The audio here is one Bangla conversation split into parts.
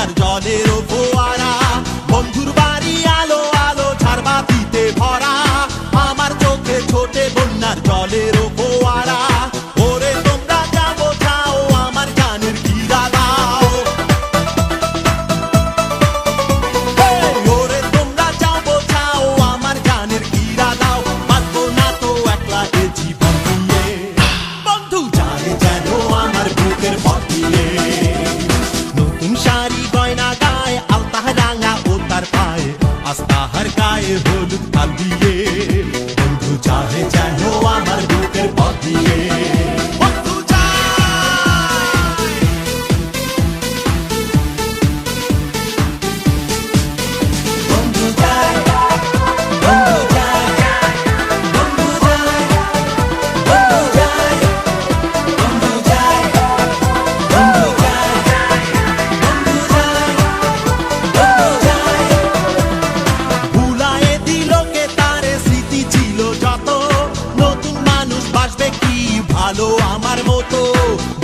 বন্যার জলেরও ফোয়ারা, বন্ধুর বাড়ি আলো আলো ঝাড়বাতিতে ভরা, আমার চোখে ছোটে বন্যার জলেরও ফোয়ারা। ওরে তোমরা যা বোঝাও আমার গানের গিরা দাও, ওরে তোমরা যা বোঝাও আমার গানের গিরা দাও, বাঁচবো না তো একলা এ জীবন নিয়ে, বন্ধু যায় যেন আমার বুকের পথ দিয়ে। নতুন শাড়ি গয়না গায়ে আলতা রাঙা ও তার পায়ে, আস্তাহার গায়ে হলুদ কাল দিয়ে, বন্ধু যায় যেন আমার বুকের পথ দিয়ে। বন্ধু যায়, বন্ধু যায়, বন্ধু যায়, বন্ধু যায়, বন্ধু যায়, বন্ধু যায়, বন্ধু যায়, ভুলায়ে দিল কে তারে স্মৃতি ছিল যত, নতুন মানুষ বাসবে কি ভালো আমার মতো,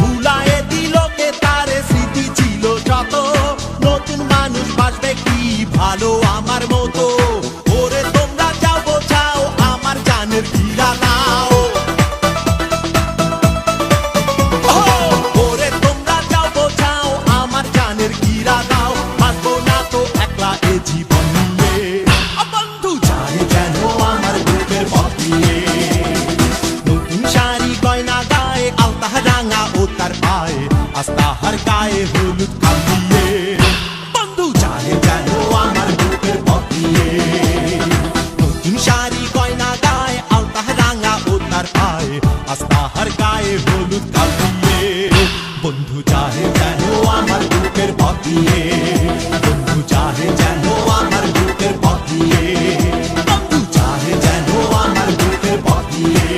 ভুলায়ে দিল কে তারে স্মৃতি ছিল যত, নতুন মানুষ বাসবে কি ভালো আমার মতো। ওরে তোমরা যাও বোঝাও আমার জানের গিরা দাও, ওরে তোমরা যাও বোঝাও আমার জানের গিরা দাও, বাঁচবো না তো একলা এ জীবন নিয়ে, বন্ধু যায় যেন আমার বুকের পথ দিয়ে। নতুন শাড়ি গয়না গায়ে আলতা রাঙা ও তার পায়ে, আস্তাহার গায়ে হলুদ কাল দিয়ে, বন্ধু যায় যেন আমার বুকের পথ দিয়ে। নতুন শাড়ি গয়না গায়ে আলতা রাঙা ও তার পায়ে, আস্তাহার গায়ে হলুদ কাল দিয়ে, বন্ধু যায় যেন আমার বুকের পথ দিয়ে, বন্ধু যায় যেন আমার বুকের পথ দিয়ে, বন্ধু যায় যেন আমার বুকের পথ দিয়ে।